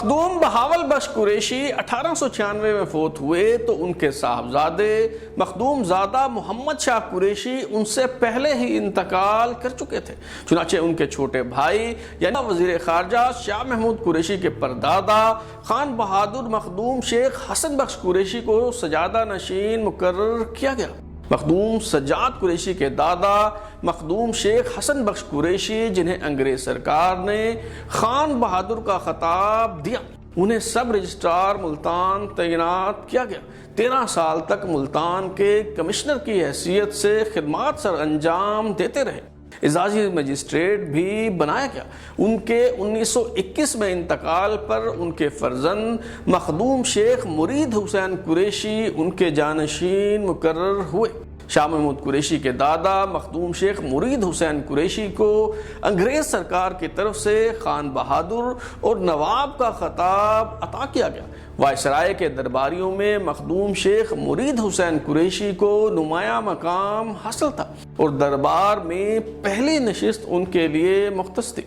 مخدوم بہاول بخش قریشی 1896 میں فوت ہوئے تو ان کے صاحبزادے مخدوم زادہ محمد شاہ قریشی ان سے پہلے ہی انتقال کر چکے تھے۔ چنانچہ ان کے چھوٹے بھائی یعنی وزیر خارجہ شاہ محمود قریشی کے پردادا خان بہادر مخدوم شیخ حسن بخش قریشی کو سجادہ نشین مقرر کیا گیا۔ مخدوم سجاد قریشی کے دادا مخدوم شیخ حسن بخش قریشی، جنہیں انگریز سرکار نے خان بہادر کا خطاب دیا، انہیں سب رجسٹرار ملتان تعینات کیا گیا۔ 13 سال تک ملتان کے کمشنر کی حیثیت سے خدمات سر انجام دیتے رہے۔ اعزازی مجسٹریٹ بھی بنایا گیا۔ ان کے 1921 میں انتقال پر ان کے فرزند مخدوم شیخ مرید حسین قریشی ان کے جانشین مقرر ہوئے۔ شاہ محمود قریشی کے دادا مخدوم شیخ مرید حسین قریشی کو انگریز سرکار کی طرف سے خان بہادر اور نواب کا خطاب عطا کیا گیا۔ وائسرائے کے درباریوں میں مخدوم شیخ مرید حسین قریشی کو نمایاں مقام حاصل تھا اور دربار میں پہلی نشست ان کے لیے مختص تھی۔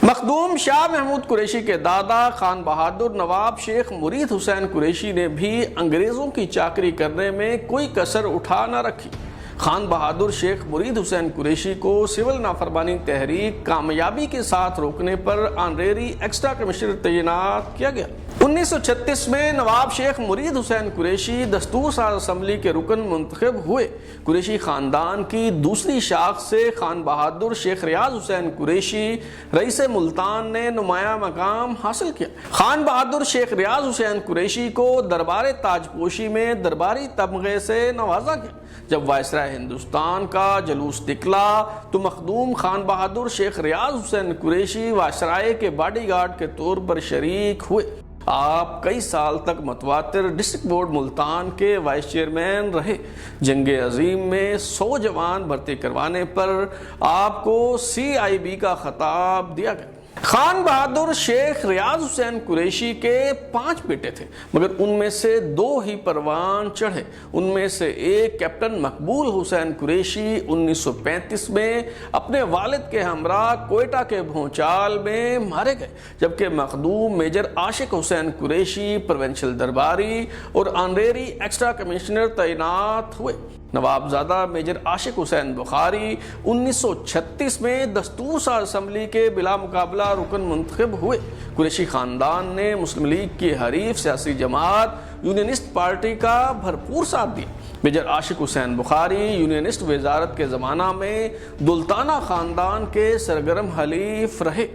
مخدوم شاہ محمود قریشی کے دادا خان بہادر نواب شیخ مرید حسین قریشی نے بھی انگریزوں کی چاکری کرنے میں کوئی کسر اٹھا نہ رکھی۔ خان بہادر شیخ مرید حسین قریشی کو سول نافرمانی تحریک کامیابی کے ساتھ روکنے پر آنریری ایکسٹرا کمشنر تعینات کیا گیا۔ 1936 میں نواب شیخ مرید حسین قریشی دستور ساز اسمبلی کے رکن منتخب ہوئے۔ قریشی خاندان کی دوسری شاخ سے خان بہادر شیخ ریاض حسین قریشی رئیس ملتان نے نمایاں مقام حاصل کیا۔ خان بہادر شیخ ریاض حسین قریشی کو دربار تاج پوشی میں درباری تمغے سے نوازا گیا۔ جب وائسرائے ہندوستان کا جلوس نکلا تو مخدوم خان بہادر شیخ ریاض حسین قریشی وائسرائے کے باڈی گارڈ کے طور پر شریک ہوئے۔ آپ کئی سال تک متواتر ڈسٹرکٹ بورڈ ملتان کے وائس چیئرمین رہے۔ جنگ عظیم میں 100 جوان بھرتی کروانے پر آپ کو CIB کا خطاب دیا گیا۔ خان بہادر شیخ ریاض حسین قریشی کے 5 بیٹے تھے، مگر ان میں سے 2 ہی پروان چڑھے۔ ان میں سے ایک کیپٹن مقبول حسین قریشی 1935 میں اپنے والد کے ہمراہ کوئٹہ کے بھونچال میں مارے گئے، جبکہ مخدوم میجر عاشق حسین قریشی پروونشل درباری اور آنریری ایکسٹرا کمشنر تعینات ہوئے۔ نوابزادہ میجر عاشق حسین بخاری 1936 میں دستور ساز اسمبلی کے بلا مقابلہ رکن منتخب ہوئے۔ قریشی خاندان نے مسلم لیگ کی حریف سیاسی جماعت یونینسٹ پارٹی کا بھرپور ساتھ دیا۔ میجر عاشق حسین بخاری یونینسٹ وزارت کے زمانہ میں دلتانہ خاندان کے سرگرم حلیف رہے۔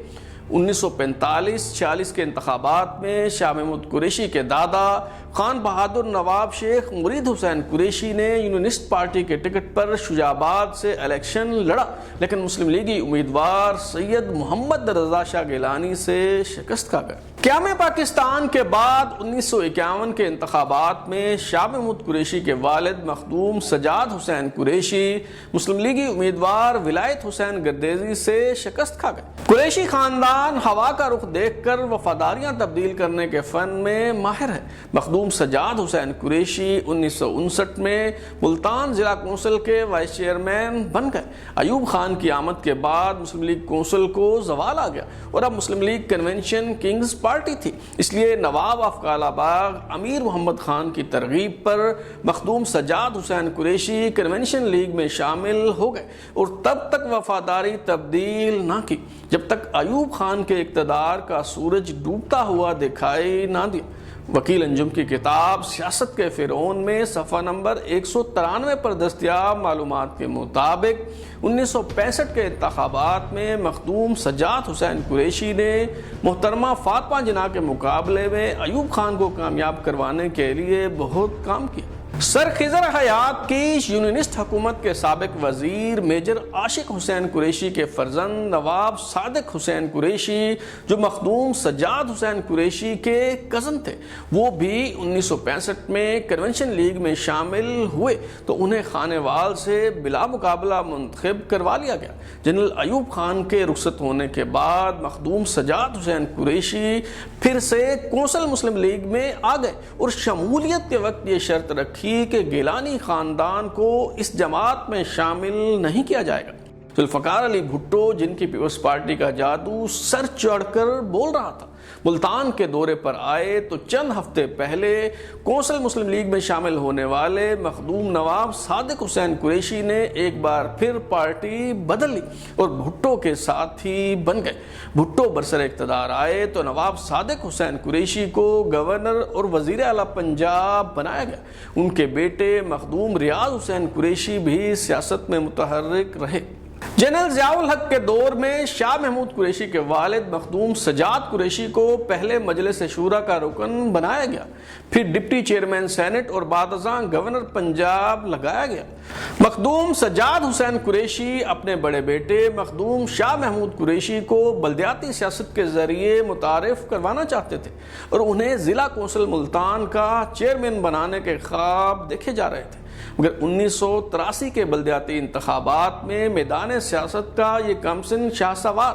1945-46 کے انتخابات میں شاہ محمود قریشی کے دادا خان بہادر نواب شیخ مرید حسین قریشی نے یونینسٹ پارٹی کے ٹکٹ پر شجاع آباد سے الیکشن لڑا، لیکن مسلم لیگی امیدوار سید محمد رضا شاہ گیلانی سے شکست کھا گئے۔ قیام پاکستان کے بعد 1951 کے انتخابات میں شاہ محمود قریشی کے والد مخدوم سجاد حسین قریشی مسلم لیگی امیدوار ولایت حسین گردیزی سے شکست کھا گئے۔ قریشی خاندان ہوا کا رخ دیکھ کر وفاداریاں تبدیل کرنے کے فن میں ماہر ہے۔ مخدوم سجاد حسین قریشی 1959 میں ملتان ضلع کونسل کے وائس چیئرمین بن گئے۔ ایوب خان کی آمد کے بعد مسلم لیگ کونسل کو زوال آ گیا اور اب مسلم لیگ کنونشن کنگز پارٹی تھی، اس لیے نواب آف کالا باغ امیر محمد خان کی ترغیب پر مخدوم سجاد حسین قریشی کنونشن لیگ میں شامل ہو گئے اور تب تک وفاداری تبدیل نہ کی جب تک ایوب خان کے اقتدار کا سورج ڈوبتا ہوا دکھائی نہ دیا۔ وکیل انجم کی کتاب سیاست کے فرعون میں صفحہ نمبر 193 پر دستیاب معلومات کے مطابق 1965 کے انتخابات میں مخدوم سجاد حسین قریشی نے محترمہ فاطمہ جناح کے مقابلے میں ایوب خان کو کامیاب کروانے کے لیے بہت کام کیا۔ سر خضر حیات کی یونینسٹ حکومت کے سابق وزیر میجر عاشق حسین قریشی کے فرزند نواب صادق حسین قریشی، جو مخدوم سجاد حسین قریشی کے کزن تھے، وہ بھی 1965 میں کنونشن لیگ میں شامل ہوئے تو انہیں خانے وال سے بلا مقابلہ منتخب کروا لیا گیا۔ جنرل ایوب خان کے رخصت ہونے کے بعد مخدوم سجاد حسین قریشی پھر سے کونسل مسلم لیگ میں آ گئے اور شمولیت کے وقت یہ شرط رکھی کہ گیلانی خاندان کو اس جماعت میں شامل نہیں کیا جائے گا۔ ذوالفقار علی بھٹو، جن کی پیپلز پارٹی کا جادو سر چڑھ کر بول رہا تھا، ملتان کے دورے پر آئے تو چند ہفتے پہلے کونسل مسلم لیگ میں شامل ہونے والے مخدوم نواب صادق حسین قریشی نے ایک بار پھر پارٹی بدل لی اور بھٹو کے ساتھی بن گئے۔ بھٹو برسر اقتدار آئے تو نواب صادق حسین قریشی کو گورنر اور وزیر اعلیٰ پنجاب بنایا گیا۔ ان کے بیٹے مخدوم ریاض حسین قریشی بھی سیاست میں متحرک رہے۔ جنرل ضیاء الحق کے دور میں شاہ محمود قریشی کے والد مخدوم سجاد قریشی کو پہلے مجلس شورا کا رکن بنایا گیا، پھر ڈپٹی چیئرمین سینٹ اور بعد ازاں گورنر پنجاب لگایا گیا۔ مخدوم سجاد حسین قریشی اپنے بڑے بیٹے مخدوم شاہ محمود قریشی کو بلدیاتی سیاست کے ذریعے متعارف کروانا چاہتے تھے اور انہیں ضلع کونسل ملتان کا چیئرمین بنانے کے خواب دیکھے جا رہے تھے، مگر 1983 کے بلدیاتی انتخابات میں میدان سیاست کا یہ کمسن شاہ سوار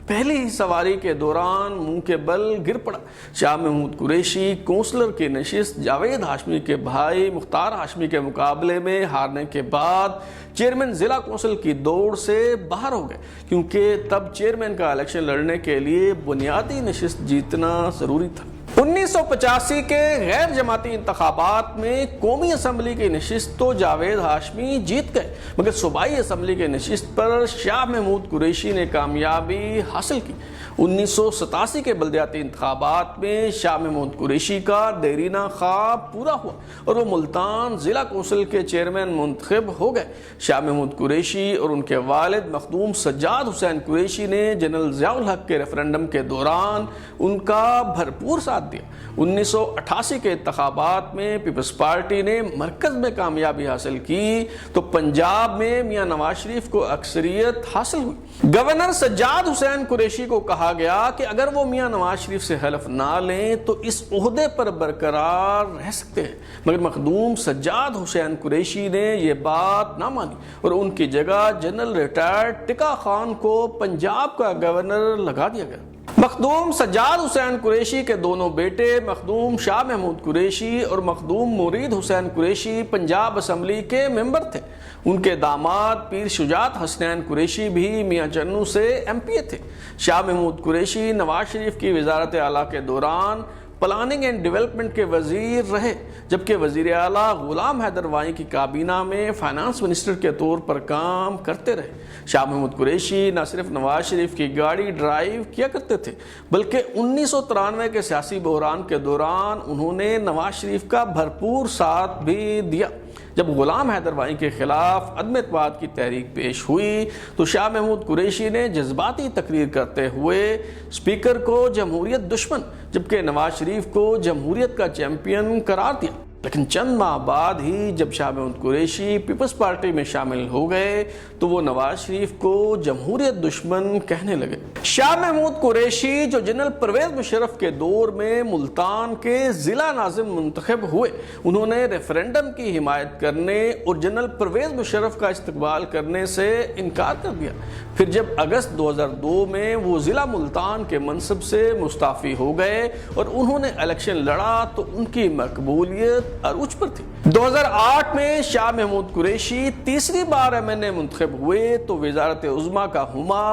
پہلی ہی سواری کے دوران منہ کے بل گر پڑا۔ شاہ محمود قریشی کونسلر کی نشست جاوید ہاشمی کے بھائی مختار ہاشمی کے مقابلے میں ہارنے کے بعد چیئرمین ضلع کونسل کی دوڑ سے باہر ہو گئے، کیونکہ تب چیئرمین کا الیکشن لڑنے کے لیے بنیادی نشست جیتنا ضروری تھا۔ 1985 کے غیر جماعتی انتخابات میں قومی اسمبلی کی نشست تو جاوید ہاشمی جیت گئے، مگر صوبائی اسمبلی کی نشست پر شاہ محمود قریشی نے کامیابی حاصل کی۔ 1987 کے بلدیاتی انتخابات میں شاہ محمود قریشی کا دیرینہ خواب پورا ہوا اور وہ ملتان ضلع کونسل کے چیئرمین منتخب ہو گئے۔ شاہ محمود قریشی اور ان کے والد مخدوم سجاد حسین قریشی نے جنرل ضیاء الحق کے ریفرنڈم کے دوران ان کا بھرپور ساتھ دیا۔ 1988 کے انتخابات میں پیپلز پارٹی نے مرکز میں کامیابی حاصل کی تو پنجاب میں میاں نواز شریف کو اکثریت حاصل ہوئی۔ گورنر سجاد حسین قریشی کو کہا گیا کہ اگر وہ میاں نواز شریف سے حلف نہ لیں تو اس عہدے پر برقرار رہ سکتے ہیں، مگر مخدوم سجاد حسین قریشی نے یہ بات نہ مانی اور ان کی جگہ جنرل ریٹائرڈ ٹکا خان کو پنجاب کا گورنر لگا دیا گیا۔ مخدوم سجاد حسین قریشی کے دونوں بیٹے مخدوم شاہ محمود قریشی اور مخدوم مرید حسین قریشی پنجاب اسمبلی کے ممبر تھے۔ ان کے داماد پیر شجاعت حسنین قریشی بھی میاں چنو سے ایم پی اے تھے۔ شاہ محمود قریشی نواز شریف کی وزارت اعلیٰ کے دوران پلاننگ اینڈ ڈیولپمنٹ کے وزیر رہے، جبکہ وزیر اعلیٰ غلام حیدر وانی کی کابینہ میں فائنانس منسٹر کے طور پر کام کرتے رہے۔ شاہ محمود قریشی نہ صرف نواز شریف کی گاڑی ڈرائیو کیا کرتے تھے بلکہ 1993 کے سیاسی بحران کے دوران انہوں نے نواز شریف کا بھرپور ساتھ بھی دیا۔ جب غلام حیدر وانی کے خلاف عدم اعتماد کی تحریک پیش ہوئی تو شاہ محمود قریشی نے جذباتی تقریر کرتے ہوئے اسپیکر کو جمہوریت دشمن جبکہ نواز شریف کو جمہوریت کا چیمپئن قرار دیا۔ لیکن چند ماہ بعد ہی جب شاہ محمود قریشی پیپلز پارٹی میں شامل ہو گئے تو وہ نواز شریف کو جمہوریت دشمن کہنے لگے۔ شاہ محمود قریشی جو جنرل پرویز مشرف کے دور میں ملتان کے ضلع ناظم منتخب ہوئے، انہوں نے ریفرنڈم کی حمایت کرنے اور جنرل پرویز مشرف کا استقبال کرنے سے انکار کر دیا۔ پھر جب اگست 2002 میں وہ ضلع ملتان کے منصب سے مستعفی ہو گئے اور انہوں نے الیکشن لڑا تو ان کی مقبولیت عروج پر تھی۔ 2008 میں شاہ محمود قریشی تیسری بار MNA منتخب ہوئے تو وزارت عظمیٰ کا ہما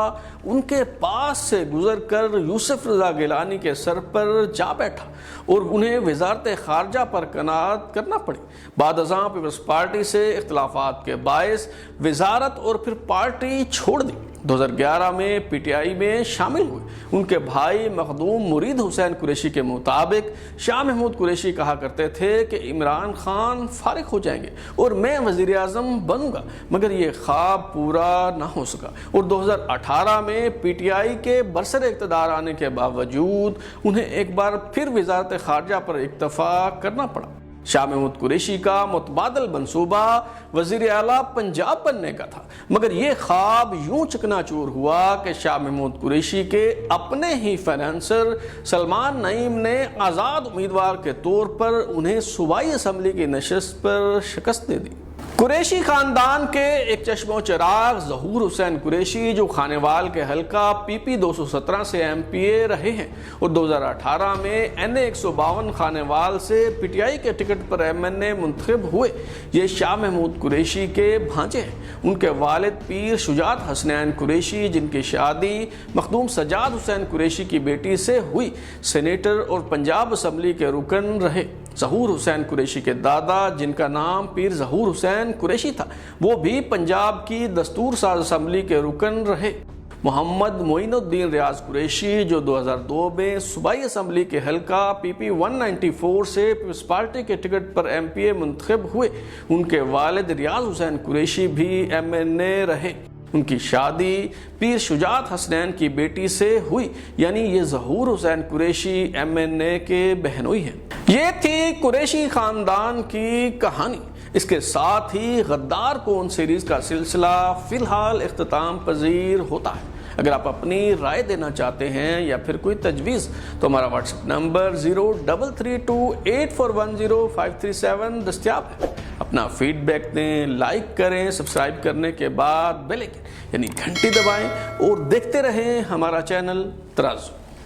ان کے پاس سے گزر کر یوسف رضا گیلانی کے سر پر جا بیٹھا اور انہیں وزارت خارجہ پر قناعت کرنا پڑی۔ بعد ازاں پیپلز پارٹی سے اختلافات کے باعث وزارت اور پھر پارٹی چھوڑ دی۔ 2011 میں پی ٹی آئی میں شامل ہوئے۔ ان کے بھائی مخدوم مرید حسین قریشی کے مطابق شاہ محمود قریشی کہا کرتے تھے کہ عمران خان فارغ ہو جائیں گے اور میں وزیر اعظم بنوں گا، مگر یہ خواب پورا نہ ہو سکا اور 2018 میں پی ٹی آئی کے برسر اقتدار آنے کے باوجود انہیں ایک بار پھر وزارت خارجہ پر اکتفا کرنا پڑا۔ شاہ محمود قریشی کا متبادل منصوبہ وزیر اعلیٰ پنجاب بننے کا تھا، مگر یہ خواب یوں چکنا چور ہوا کہ شاہ محمود قریشی کے اپنے ہی فائنانسر سلمان نعیم نے آزاد امیدوار کے طور پر انہیں صوبائی اسمبلی کی نشست پر شکست دے دی۔ قریشی خاندان کے ایک چشم و چراغ ظہور حسین قریشی جو خانیوال کے حلقہ پی پی 217 سے ایم پی اے رہے ہیں اور 2018 میں این اے 152 خانیوال سے پی ٹی آئی کے ٹکٹ پر ایم این اے منتخب ہوئے، یہ شاہ محمود قریشی کے بھانجے ہیں۔ ان کے والد پیر شجاعت حسنین قریشی، جن کی شادی مخدوم سجاد حسین قریشی کی بیٹی سے ہوئی، سینیٹر اور پنجاب اسمبلی کے رکن رہے۔ ظہور حسین قریشی کے دادا، جن کا نام پیر ظہور حسین قریشی تھا، وہ بھی پنجاب کی دستور ساز اسمبلی کے رکن رہے۔ محمد معین الدین ریاض قریشی، جو 2002 میں صوبائی اسمبلی کے حلقہ پی پی 194 سے پیپلز پارٹی کے ٹکٹ پر ایم پی اے منتخب ہوئے، ان کے والد ریاض حسین قریشی بھی ایم این اے رہے۔ ان کی شادی پیر شجاعت حسنین کی بیٹی سے ہوئی، یعنی یہ ظہور حسین قریشی ایم این اے کے بہنوئی ہیں۔ یہ تھی قریشی خاندان کی کہانی۔ اس کے ساتھ ہی غدار کون سیریز کا سلسلہ فی الحال اختتام پذیر ہوتا ہے۔ اگر آپ اپنی رائے دینا چاہتے ہیں یا پھر کوئی تجویز تو ہمارا واٹس ایپ نمبر 033284105537 دستیاب ہے۔ اپنا فیڈ بیک دیں، لائک کریں، سبسکرائب کرنے کے بعد بیل آئکن یعنی گھنٹی دبائیں اور دیکھتے رہیں ہمارا چینل ترازو۔